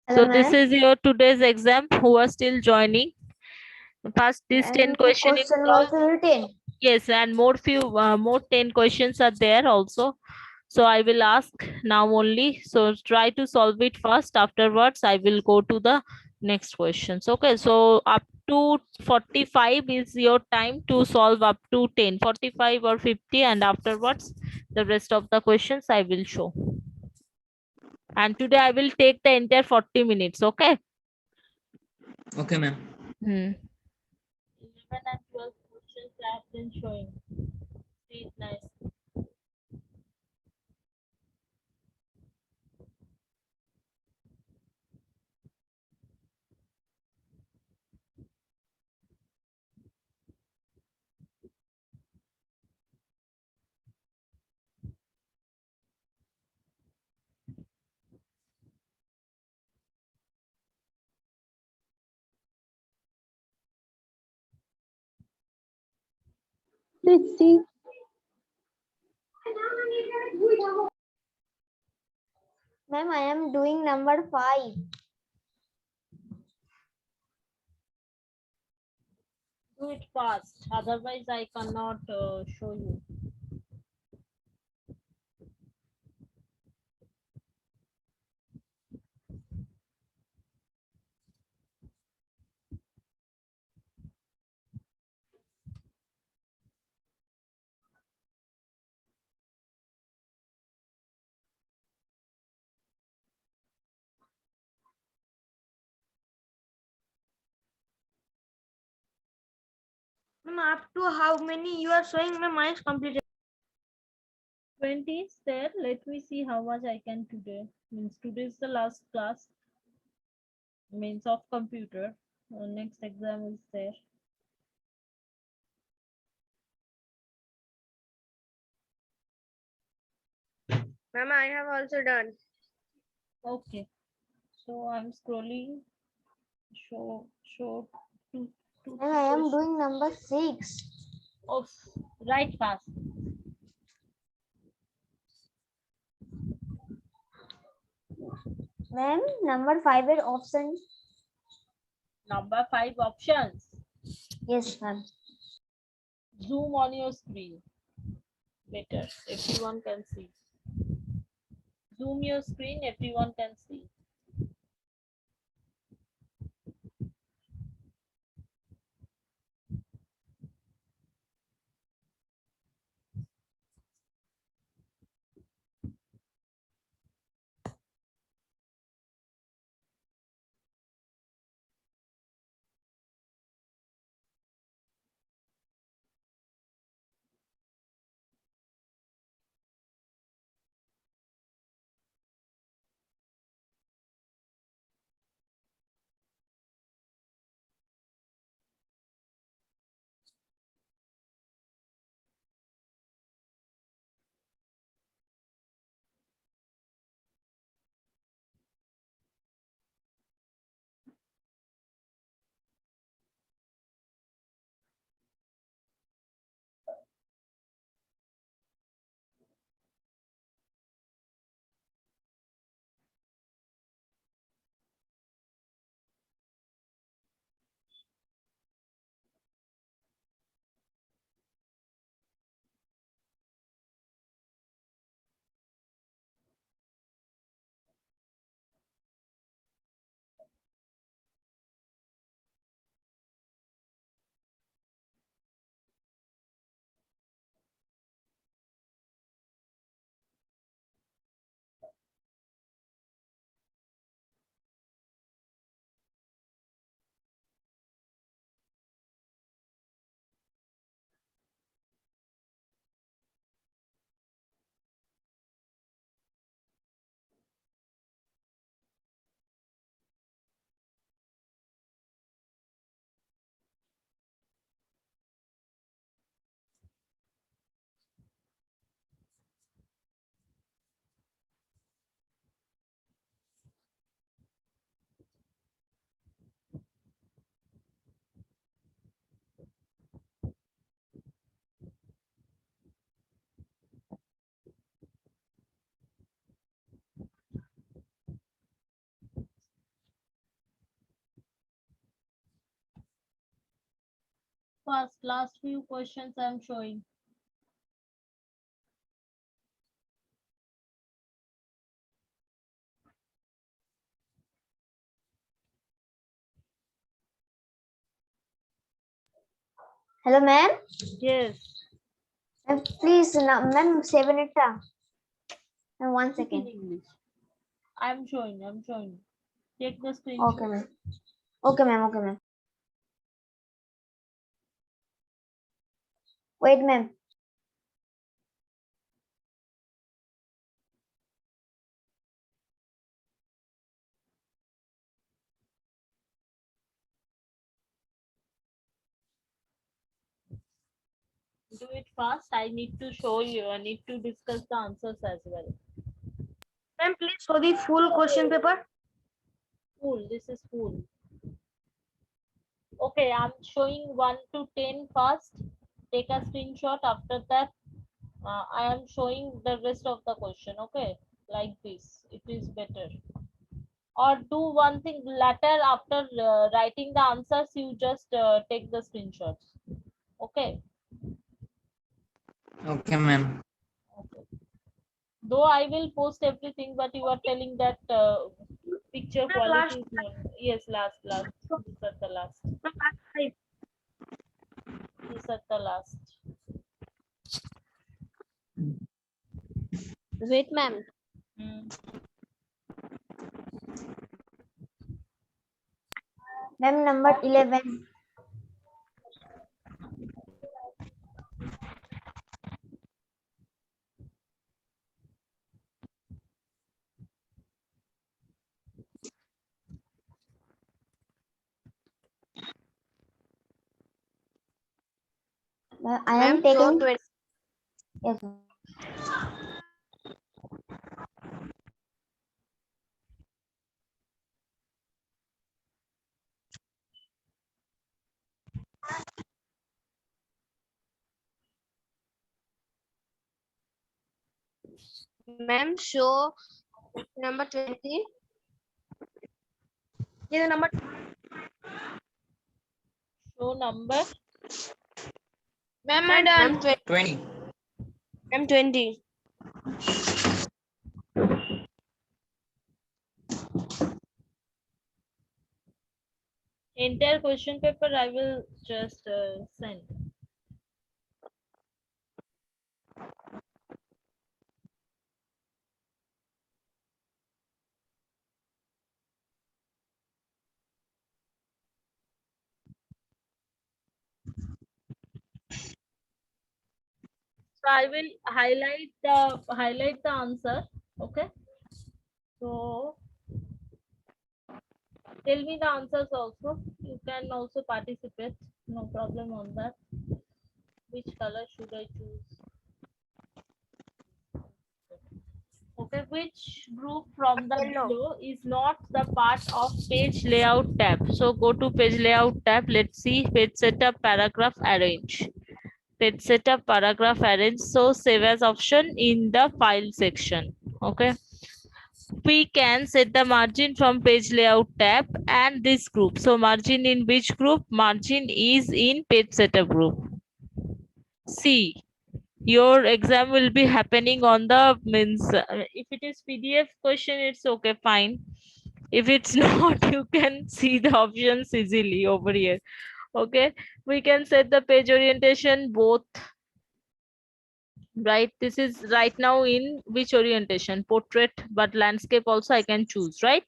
Hello, So this ma'am. is your today's exam. Who are still joining? Past these 10 And question is question was solved. written. Yes, and more 10 questions are there also. So I will ask now only. So try to solve it first. Afterwards, I will go to the next questions. Okay. So up to 45 is your time to solve up to 10, 45 or 50, and afterwards the rest of the questions I will show. And today I will take the entire 40 minutes. Okay. Okay, ma'am. 11 and 12 questions I have been showing. See it nice. Let's see. Ma'am, I am doing number 5. Do it fast, otherwise I cannot show you. Ma'am, up to how many you are showing? Ma'am, mine is completed. 20 is there. Let me see how much I can today. Means today is the last class. Means of computer. Next exam is there. Ma'am, I have also done. Okay. So I'm scrolling. Show two Ma'am, I am questions. doing number 6. Of right fast. Ma'am, number 5 is option. Number 5 options. Yes, ma'am. Zoom on your screen. Better. Everyone can see. Zoom your screen. Everyone can see. fast. Last few questions I'm showing. Hello, ma'am. Yes. Please, ma'am, 7 it. And 1 Speak in second. English. I'm showing. Take the Okay, screenshot. ma'am. Okay, ma'am. Okay, ma'am. Wait, ma'am. Do it fast. I need to show you. I need to discuss the answers as well. Ma'am, please show the full question paper. Full. This is full. Okay, I'm showing 1 to 10 fast. Take a screenshot. After that, I am showing the rest of the question. Okay, like this. It is better. Or do one thing later after writing the answers, you just take the screenshots. Okay. Okay, ma'am. Okay. Though I will post everything, but you are telling that picture Ma'am, quality is not. Yes, last. This at the last. Ma'am, last slide. This at the last. Wait, ma'am. Hmm. Ma'am, number 11. I am taking. Yes, ma'am. Ma'am, show number 20. This is number. Show number. Ma'am, I done. Ma'am, 20. Ma'am, 20. Entire question paper I will just send. So I will highlight the answer. Okay. So tell me the answers also. You can also participate. No problem on that. Which color should I choose? Okay, which group from the Yellow. below is not the part of page layout tab? So go to page layout tab. Let's see page setup, paragraph, arrange. Page setup, paragraph, arrange. So save as option in the file section. Okay. We can set the margin from page layout tab and this group. So margin in which group? Margin is in page setup group. C. Your exam will be happening on the if it is PDF question, it's okay, fine. If it's not, you can see the options easily over here. Okay, we can set the page orientation both. Right, this is right now in which orientation? Portrait, but landscape also I can choose, right?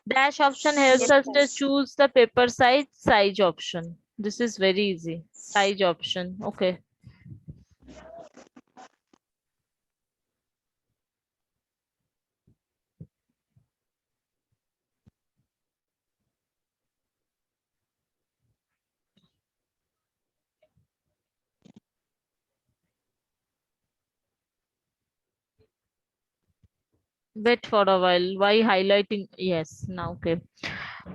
Dash option helps us to choose the paper size option. This is very easy. Size option. Okay. Wait for a while. Why highlighting? Yes, now okay.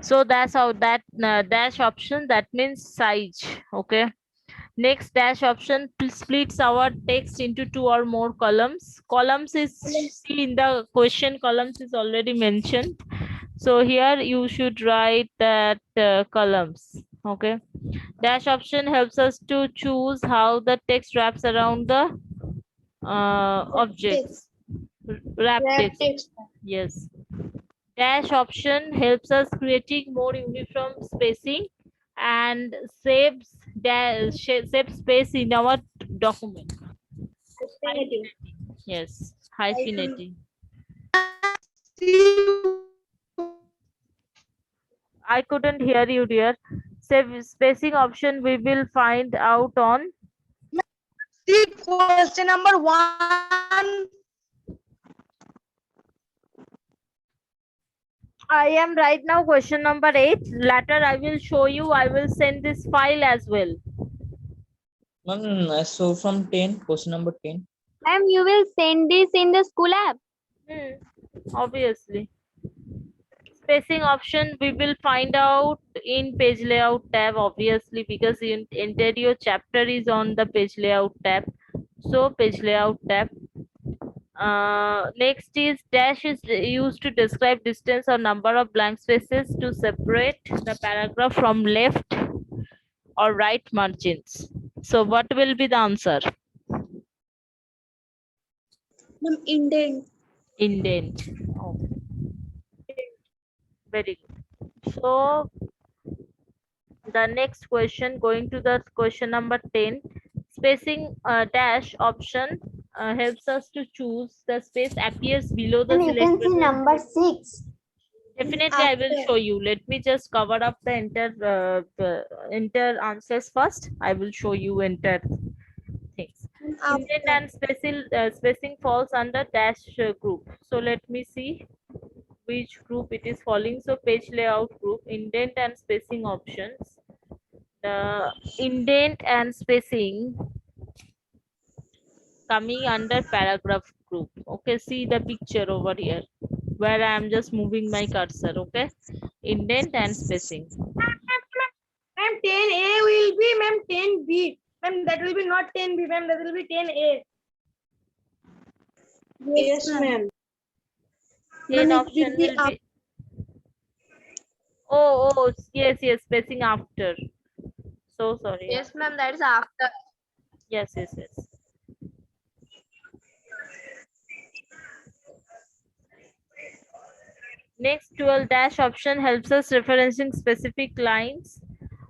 So that's how that dash option, that means size. Okay. Next dash option splits our text into 2 or more columns. Columns is, see in the question, columns is already mentioned. So here you should write that columns. Okay. Dash option helps us to choose how the text wraps around the objects. Wrap text. Yes. Dash option helps us creating more uniform spacing and saves space in our document. Yes, hyphenating. I couldn't hear you, dear. Save spacing option we will find out on. See question number 1. I am right now question number 8. Later I will show you. I will send this file as well. Ma'am, so from 10, question number 10. Ma'am, you will send this in the school app. Obviously. Spacing option we will find out in page layout tab, obviously, because entire chapter is on the page layout tab. So page layout tab. Next is dash is used to describe distance or number of blank spaces to separate the paragraph from left or right margins. So what will be the answer? Indent. Indent. Oh. Very good. So the next question, going to the question number 10, spacing dash option helps us to choose the space appears below the And you can see selected. number 6. Definitely, I will show you. Let me just cover up the enter answers first. I will show you enter things. Indent and spacing falls under dash group. So let me see which group it is falling. So page layout group, indent and spacing options. The indent and spacing coming under paragraph group. Okay, see the picture over here where I am just moving my cursor. Okay, indent and spacing. Ma'am, 10A will be, ma'am, 10B. Ma'am, that will be not 10B, ma'am, that will be 10A. Yes, ma'am. 10 option will be. Oh, yes, spacing after. So sorry. Yes, ma'am, that is after. Yes. Next, 12 dash option helps us referencing specific lines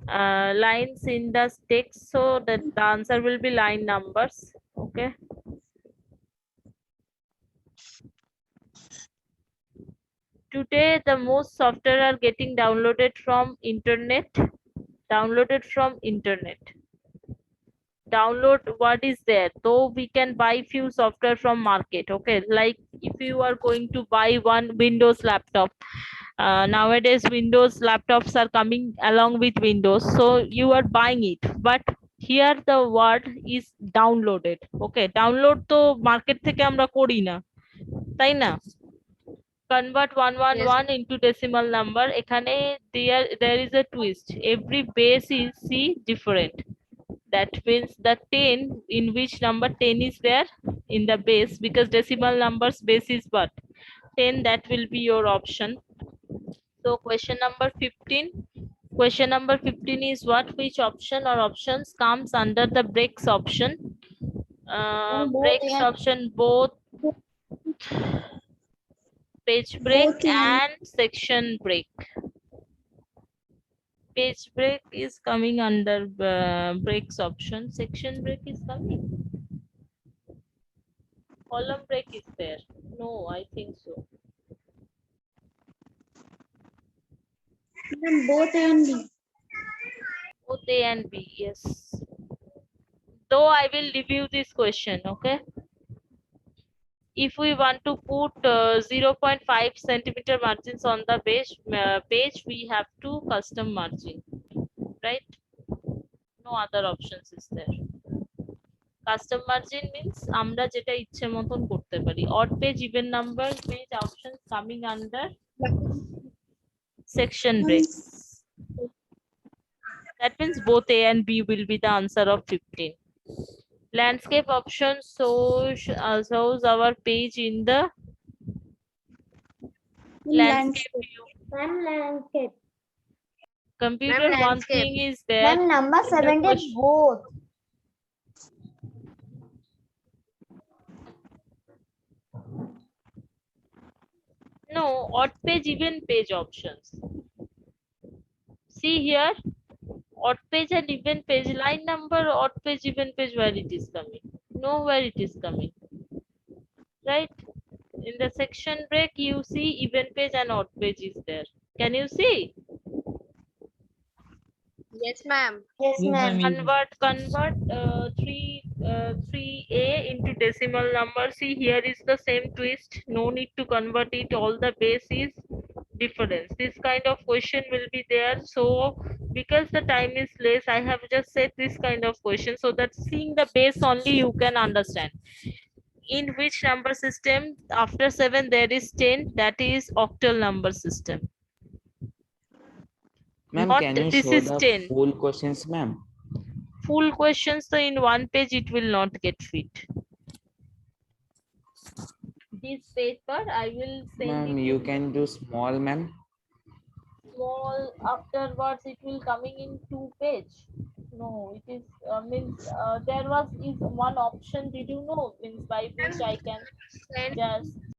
in the text, so that the answer will be line numbers. Okay. Today, the most software are getting downloaded from internet. Download what is there, though we can buy few software from market. Okay, like if you are going to buy one Windows laptop, nowadays Windows laptops are coming along with Windows, so you are buying it, but here the word is downloaded. Okay, download to market থেকে আমরা করি না, তাই না? Convert 111 into decimal number. এখানে there is a twist. Every base is different. That means the 10 in which number 10 is there in the base, because decimal numbers base is what? 10. That will be your option. So question number 15. Question number 15 is what? Which option or options comes under the breaks option? Breaks option, both page break and section break. Page break is coming under breaks option. Section break is coming. Column break is there. No, I think so. Both A and B. Both A and B, yes. Though I will review this question, okay? If we want to put 0.5 centimeter margins on the page, we have to custom margin, right? No other options is there. Custom margin means আমরা যেটা ইচ্ছে মতন করতে পারি. Odd page, even number page options coming under section breaks. That means both A and B will be the answer of 15. Landscape option shows our page in the landscape view. Landscape. Computer, one landscape. thing is there. Ma'am, number in the 17 question- both. No, odd page, even page options. See here, odd page and even page, line number, odd page, even page, where it is coming. Nowhere it is coming. Right? In the section break, you see even page and odd page is there. Can you see? Yes, ma'am. Yes, Yes, ma'am. ma'am. Convert 3a into decimal number. See, here is the same twist. No need to convert it. All the base is difference. This kind of question will be there. So because the time is less, I have just said this kind of question so that seeing the base only you can understand. In which number system after 7 there is 10, that is octal number system. Ma'am, Not can you this show is the 10. full questions, ma'am? Full questions, so in one page it will not get fit. This paper I will send Ma'am, it you in can do small, ma'am. small, afterwards it will coming in 2 page. No, it is means there was is one option, did you know, means by which I can Send just